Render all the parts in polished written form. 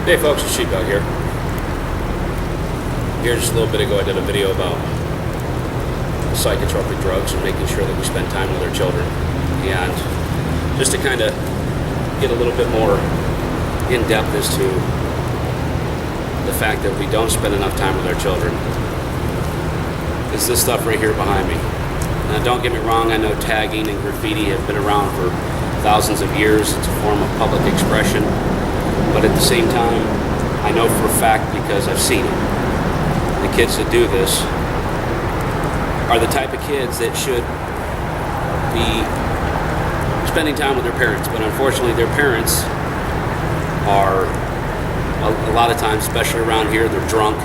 Hey folks, it's Sheepdog here. Here just a little bit ago I did a video about psychotropic drugs and making sure that we spend time with our children. And just to kind of get a little bit more in depth as to the fact that we don't spend enough time with our children is this stuff right here behind me. Now don't get me wrong, I know tagging and graffiti have been around for thousands of years. It's a form of public expression. But at the same time, I know for a fact because I've seen it. The kids that do this are the type of kids that should be spending time with their parents. But unfortunately, their parents are, a lot of times, especially around here, they're drunk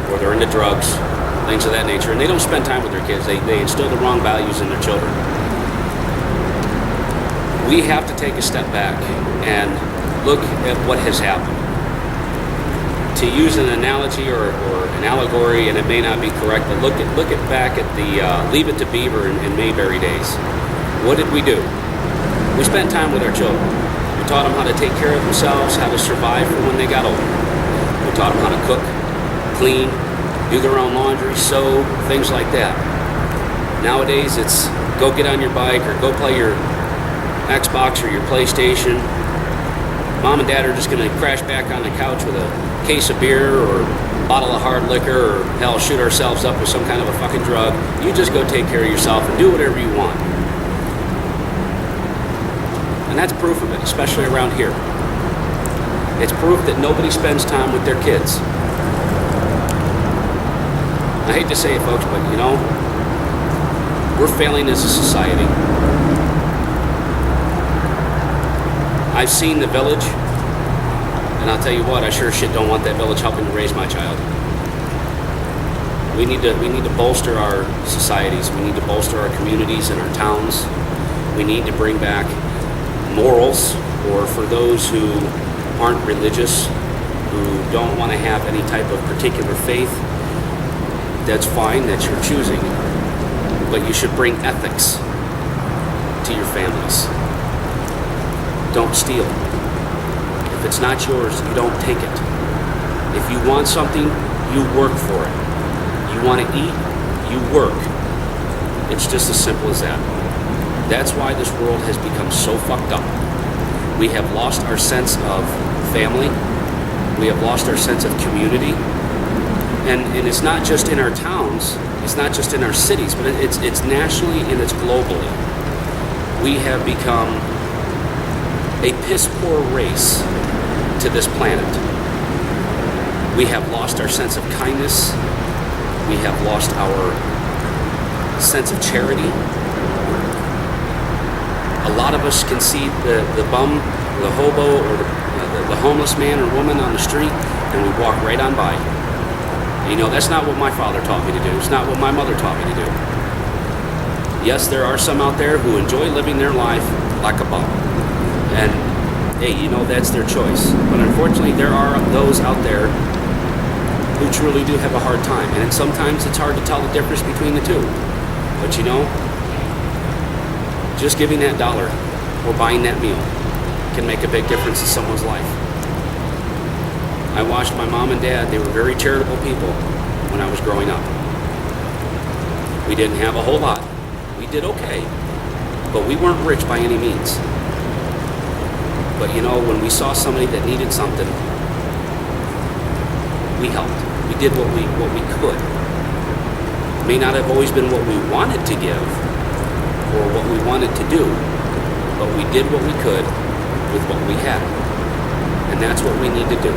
or they're into drugs, things of that nature. And they don't spend time with their kids. They instill the wrong values in their children. We have to take a step back and look at what has happened. To use an analogy or an allegory, and it may not be correct, but look at back at the Leave It to Beaver and Mayberry days. What did we do? We spent time with our children. We taught them how to take care of themselves, how to survive for when they got older. We taught them how to cook, clean, do their own laundry, sew, things like that. Nowadays, it's go get on your bike or go play your Xbox or your PlayStation. Mom and Dad are just going to crash back on the couch with a case of beer or a bottle of hard liquor, or hell, shoot ourselves up with some kind of a fucking drug. You just go take care of yourself and do whatever you want. And that's proof of it, especially around here. It's proof that nobody spends time with their kids. I hate to say it, folks, but you know, we're failing as a society. I've seen the village, and I'll tell you what, I sure shit don't want that village helping to raise my child. We need to bolster our societies. We need to bolster our communities and our towns. We need to bring back morals, or for those who aren't religious, who don't want to have any type of particular faith, that's fine, that's your choosing. But you should bring ethics to your families. Don't steal. If it's not yours, you don't take it. If you want something, you work for it. You want to eat, you work. It's just as simple as that. That's why this world has become so fucked up. We have lost our sense of family. We have lost our sense of community. And it's not just in our towns, it's not just in our cities, but it's nationally and it's globally. We have become a piss-poor race to this planet. We have lost our sense of kindness. We have lost our sense of charity. A lot of us can see the bum, the hobo, or the homeless man or woman on the street, and we walk right on by. You know, that's not what my father taught me to do. It's not what my mother taught me to do. Yes, there are some out there who enjoy living their life like a bum. And, hey, you know, that's their choice. But unfortunately, there are those out there who truly do have a hard time. And sometimes it's hard to tell the difference between the two. But, you know, just giving that dollar or buying that meal can make a big difference in someone's life. I watched my mom and dad. They were very charitable people when I was growing up. We didn't have a whole lot. We did okay. But we weren't rich by any means. But you know, when we saw somebody that needed something, we helped. We did what we could. It may not have always been what we wanted to give or what we wanted to do, but we did what we could with what we had. And that's what we need to do.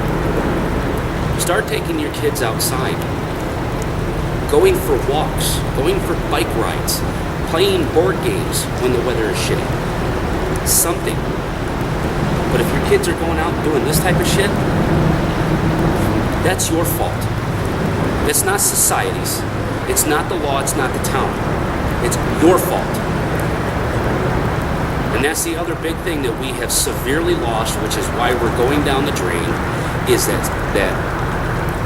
Start taking your kids outside, going for walks, going for bike rides, playing board games when the weather is shitty. Something. But if your kids are going out and doing this type of shit, that's your fault. It's not society's. It's not the law, it's not the town. It's your fault. And that's the other big thing that we have severely lost, which is why we're going down the drain, is that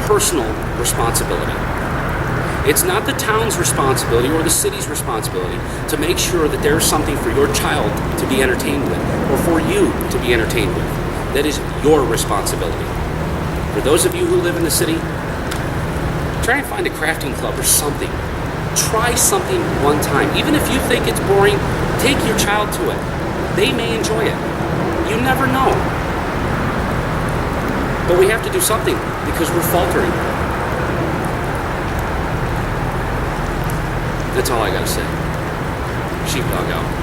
personal responsibility. It's not the town's responsibility or the city's responsibility to make sure that there's something for your child to be entertained with or for you to be entertained with. That is your responsibility. For those of you who live in the city, try and find a crafting club or something. Try something one time. Even if you think it's boring, take your child to it. They may enjoy it. You never know. But we have to do something because we're faltering. That's all I gotta say. Sheepdog out.